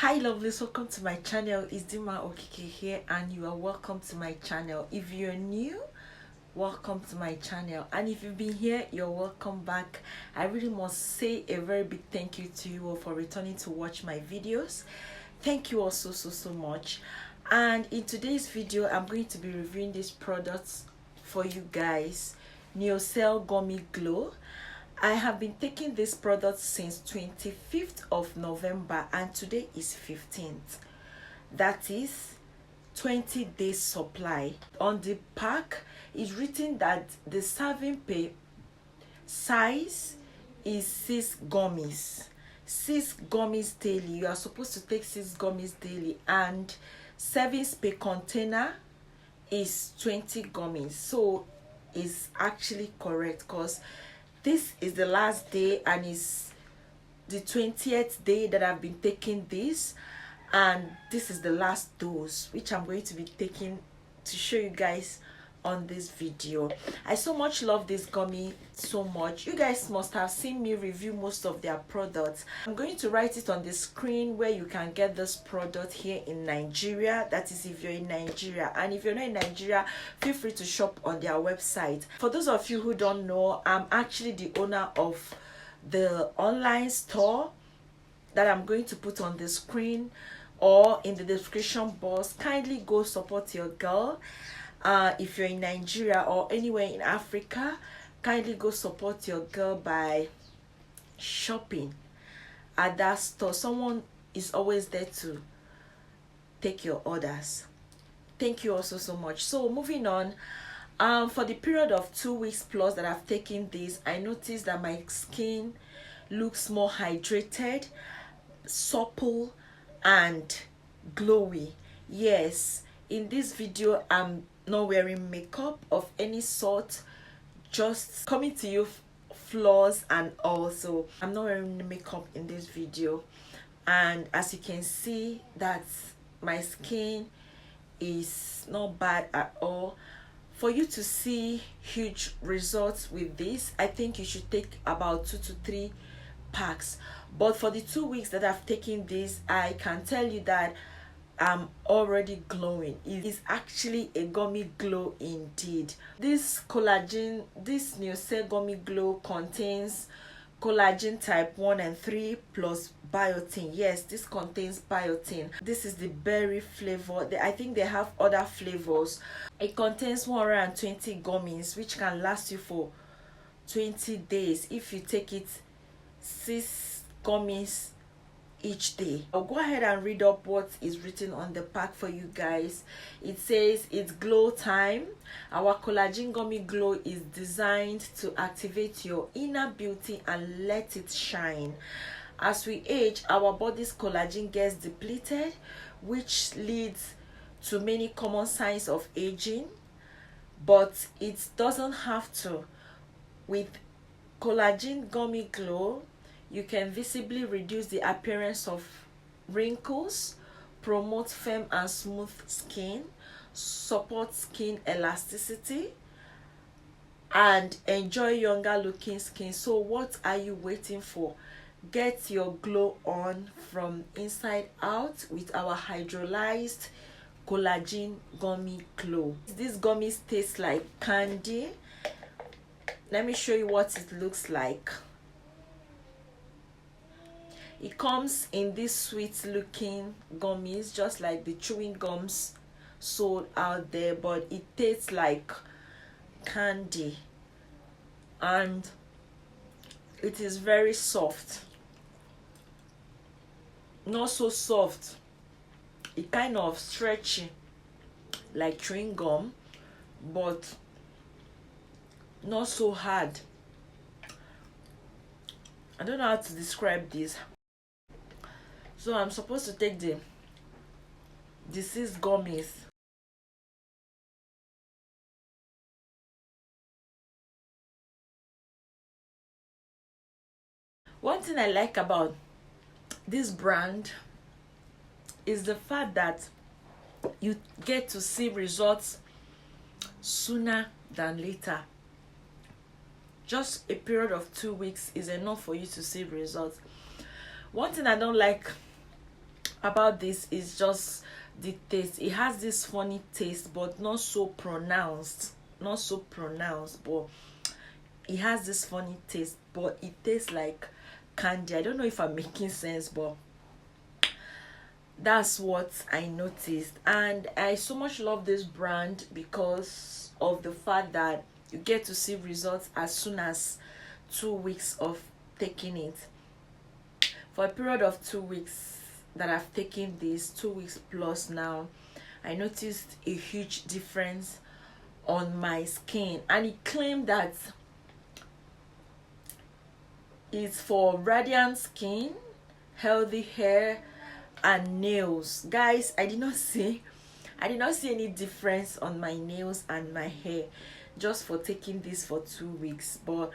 Hi lovelies, welcome to my channel. It's Dima Okike here and you are welcome to my channel. If you're new, welcome to my channel, and if you've been here, you're welcome back. I really must say a very big thank you to you all for returning to watch my videos. Thank you all so much. And in today's video, I'm going to be reviewing these products for you guys. Naturalhair Gummy Glow. I have been taking this product since 25th of November and today is 15th. That is 20 days supply. On the pack it's written that the serving size is 6 gummies. 6 gummies daily. You are supposed to take 6 gummies daily, and servings per container is 20 gummies. So it's actually correct because this is the last day and it's the 20th day that I've been taking this, and this is the last dose which I'm going to be taking to show you guys on this video. I so much love this gummy so much. You guys must have seen me review most of their products. I'm going to write it on the screen where you can get this product here in Nigeria. That is if you're in Nigeria, and if you're not in Nigeria, feel free to shop on their website. For those of you who don't know, I'm actually the owner of the online store that I'm going to put on the screen or in the description box. Kindly go support your girl. If you're in Nigeria or anywhere in Africa, kindly go support your girl by shopping at that store. Someone is always there to take your orders. Thank you also so much. So moving on, for the period of 2 weeks plus that I've taken this, I noticed that my skin looks more hydrated, supple and glowy. Yes, in this video I'm not wearing makeup of any sort, just coming to you flaws and also I'm not wearing makeup in this video. And as you can see, that my skin is not bad at all. For you to see huge results with this, I think you should take about 2 to 3 packs. But for the 2 weeks that I've taken this, I can tell you that I'm already glowing. It is actually a gummy glow indeed. This Naturalhair Gummy Glow contains collagen type 1 and 3 plus biotin. Yes, this contains biotin. This is the berry flavor. I think they have other flavors. It contains 120 gummies which can last you for 20 days if you take it 6 gummies each day. I'll go ahead and read up what is written on the pack for you guys. It says it's glow time. Our collagen gummy glow is designed to activate your inner beauty and let it shine. As we age, our body's collagen gets depleted, which leads to many common signs of aging, but it doesn't have to. With collagen gummy glow, you can visibly reduce the appearance of wrinkles, promote firm and smooth skin, support skin elasticity, and enjoy younger looking skin. So what are you waiting for? Get your glow on from inside out with our hydrolyzed collagen gummy glow. These gummies taste like candy. Let me show you what it looks like. It comes in these sweet looking gummies, just like the chewing gums sold out there, but it tastes like candy and it is very soft. Not so soft, it kind of stretchy like chewing gum, but not so hard. I don't know how to describe this. So I'm supposed to take the 6 gummies. One thing I like about this brand is the fact that you get to see results sooner than later. Just a period of 2 weeks is enough for you to see results. One thing I don't like about this is just the taste. It has this funny taste, but not so pronounced. Not so pronounced, but it has this funny taste, but it tastes like candy. I don't know if I'm making sense, but that's what I noticed. And I so much love this brand because of the fact that you get to see results as soon as 2 weeks of taking it. For a period of 2 weeks that I've taken this, 2 weeks plus now, I noticed a huge difference on my skin. And it claimed that it's for radiant skin, healthy hair, and nails. Guys, I did not see any difference on my nails and my hair just for taking this for 2 weeks. But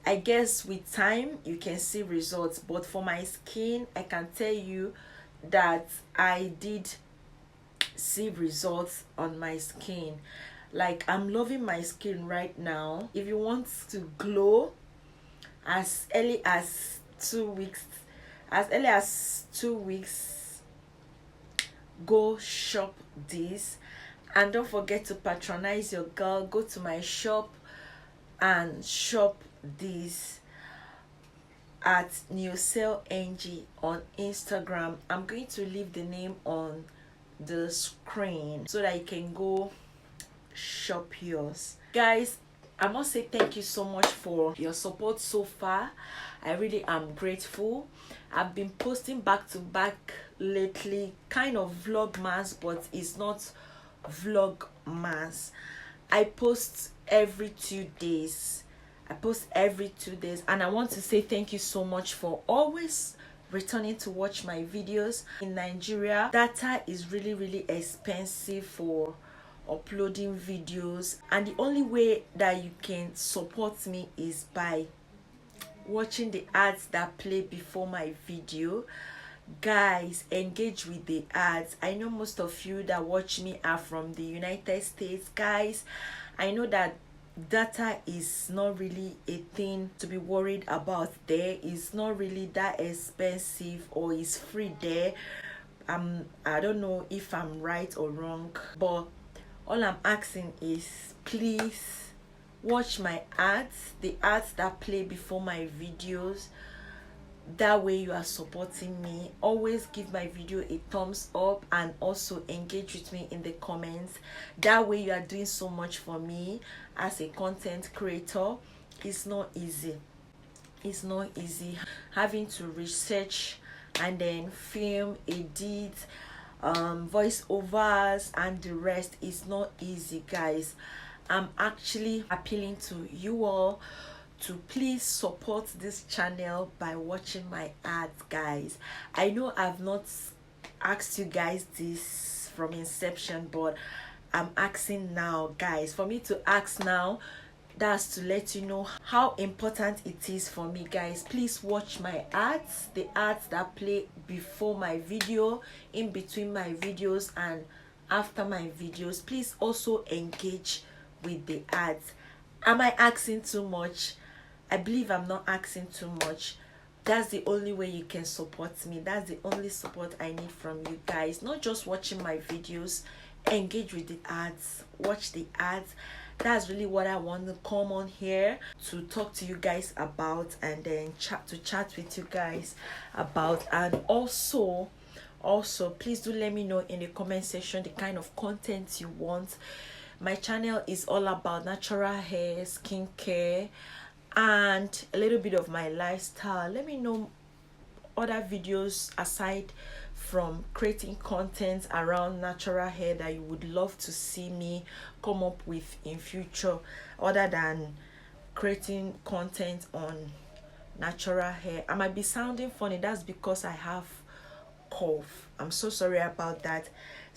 I guess with time you can see results. But for my skin, I can tell you that I did see results on my skin. Like, I'm loving my skin right now. If you want to glow as early as 2 weeks, go shop this. And don't forget to patronize your girl. Go to my shop and shop this at NewSellNG on Instagram. I'm going to leave the name on the screen so that you can go shop yours. Guys, I must say thank you so much for your support so far. I really am grateful. I've been posting back to back lately, kind of vlogmas, but it's not vlogmas. I post every 2 days. And I want to say thank you so much for always returning to watch my videos. In Nigeria, data is really expensive for uploading videos, and the only way that you can support me is by watching the ads that play before my video. Guys, engage with the ads. I know most of you that watch me are from the United States. Guys, I know that data is not really a thing to be worried about there. It's not really that expensive, or it's free there. I don't know if I'm right or wrong, but all I'm asking is please watch my ads, the ads that play before my videos. That way you are supporting me. Always give my video a thumbs up and also engage with me in the comments. That way you are doing so much for me as a content creator. It's not easy. It's not easy having to research and then film, edit, voiceovers and the rest. Is not easy, guys. I'm actually appealing to you all to please support this channel by watching my ads, guys. I know I've not asked you guys this from inception, but I'm asking now, guys. For me to ask now, that's to let you know how important it is for me, guys. Please watch my ads, the ads that play before my video, in between my videos and after my videos. Please also engage with the ads. Am I asking too much? I believe I'm not asking too much. That's the only way you can support me. That's the only support I need from you guys. Not just watching my videos, engage with the ads, watch the ads. That's really what I want to come on here to talk to you guys about, and then chat with you guys about. And also please do let me know in the comment section the kind of content you want. My channel is all about natural hair, skincare, and a little bit of my lifestyle. Let me know other videos aside from creating content around natural hair that you would love to see me come up with in future, other than creating content on natural hair. I might be sounding funny. That's because I have cough. I'm so sorry about that.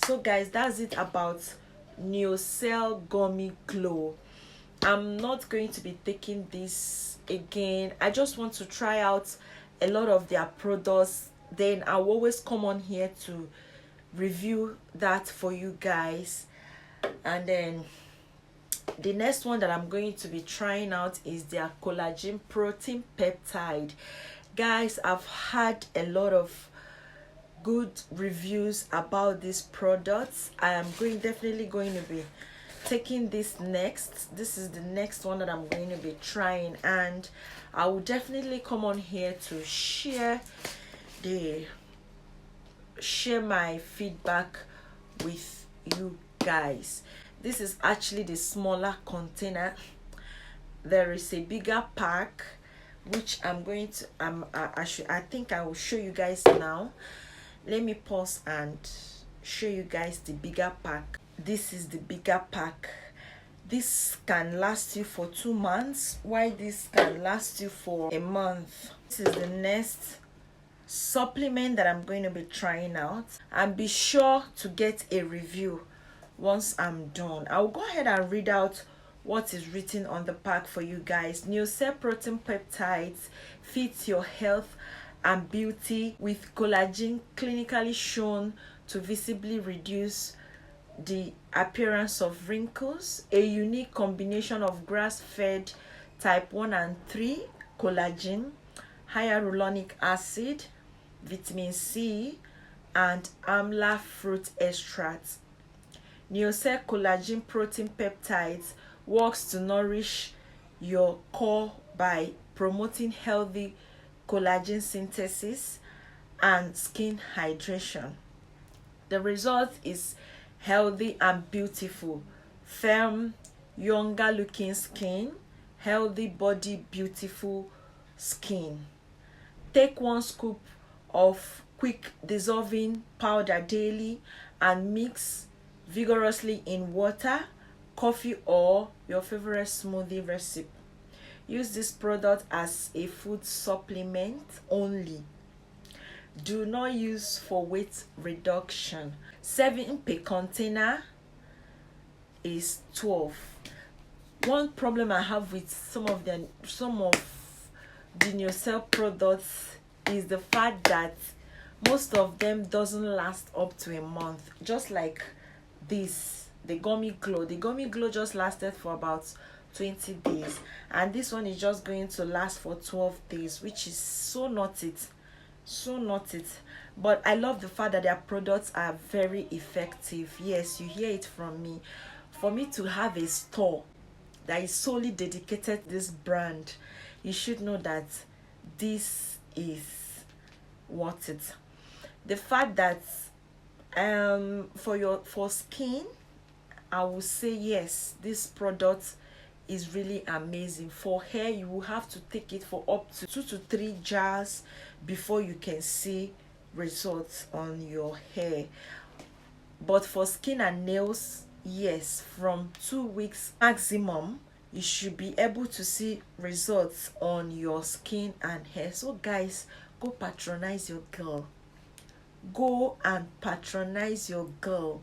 So guys, that's it about NewSell Gummy Glow. I'm not going to be taking this again. I just want to try out a lot of their products. Then I'll always come on here to review that for you guys. And then the next one that I'm going to be trying out is their collagen protein peptide. Guys, I've had a lot of good reviews about these products. I am definitely going to be taking this next. This is the next one that I'm going to be trying, and I will definitely come on here to share my feedback with you guys. This is actually the smaller container. There is a bigger pack which I'm going to I think I will show you guys now. Let me pause and show you guys the bigger pack. This is the bigger pack. This can last you for 2 months, while this can last you for a month. This is the next supplement that I'm going to be trying out, and be sure to get a review once I'm done. I'll go ahead and read out what is written on the pack for you guys. Naturalhair protein peptides fit your health and beauty with collagen clinically shown to visibly reduce the appearance of wrinkles. A unique combination of grass-fed type 1 and 3 collagen, hyaluronic acid, vitamin C, and amla fruit extracts. Naturalhair collagen protein peptides works to nourish your core by promoting healthy collagen synthesis and skin hydration. The result is healthy and beautiful, firm, younger looking skin, healthy body, beautiful skin. Take 1 scoop of quick dissolving powder daily and mix vigorously in water, coffee, or your favorite smoothie recipe. Use this product as a food supplement only. Do not use for weight reduction. Serving per container is 12. One problem I have with some of the Naturalhair products is the fact that most of them doesn't last up to a month. Just like this, the Gummy Glow. The Gummy Glow just lasted for about 20 days, and this one is just going to last for 12 days, which is so not it. But I love the fact that their products are very effective. Yes, you hear it from me. For me to have a store that is solely dedicated to this brand, you should know that this is worth it. The fact that for skin, I will say yes, this product is really amazing. For hair, you will have to take it for up to 2 to 3 jars before you can see results on your hair. But for skin and nails, yes, from 2 weeks maximum, you should be able to see results on your skin and hair. So guys, go patronize your girl. Go and patronize your girl.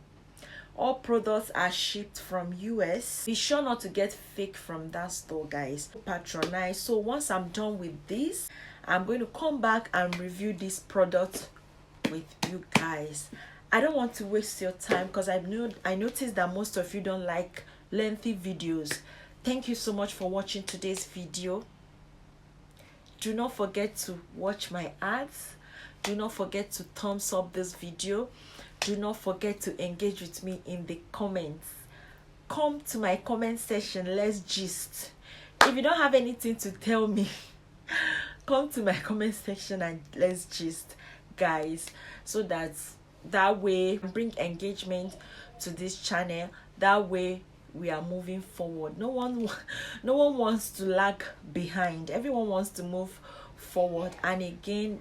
All products are shipped from US. Be sure not to get fake from that store, guys. Patronize. So once I'm done with this, I'm going to come back and review this product with you guys. I don't want to waste your time because I noticed that most of you don't like lengthy videos. Thank you so much for watching today's video. Do not forget to watch my ads. Do not forget to thumbs up this video. Do not forget to engage with me in the comments. Come to my comment section. Let's gist. If you don't have anything to tell me, come to my comment section and let's gist, guys, so that way bring engagement to this channel. That way we are moving forward. No one wants to lag behind. Everyone wants to move forward. And again,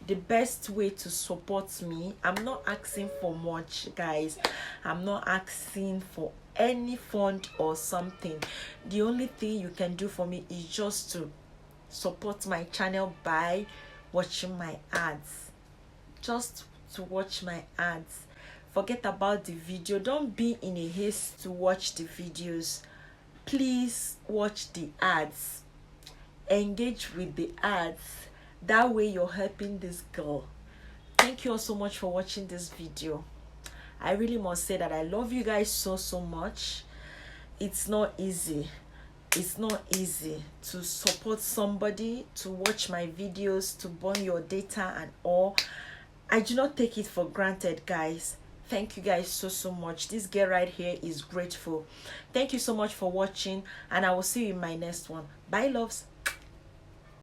the best way to support me, I'm not asking for much, guys. I'm not asking for any fund or something. The only thing you can do for me is just to support my channel by watching my ads. Just to watch my ads. Forget about the video. Don't be in a haste to watch the videos. Please watch the ads. Engage with the ads. That way you're helping this girl. Thank you all so much for watching this video. I really must say that I love you guys so much. It's not easy. It's not easy to support somebody, to watch my videos, to burn your data and all. I do not take it for granted, guys. Thank you guys so much. This girl right here is grateful. Thank you so much for watching, and I will see you in my next one. Bye, loves.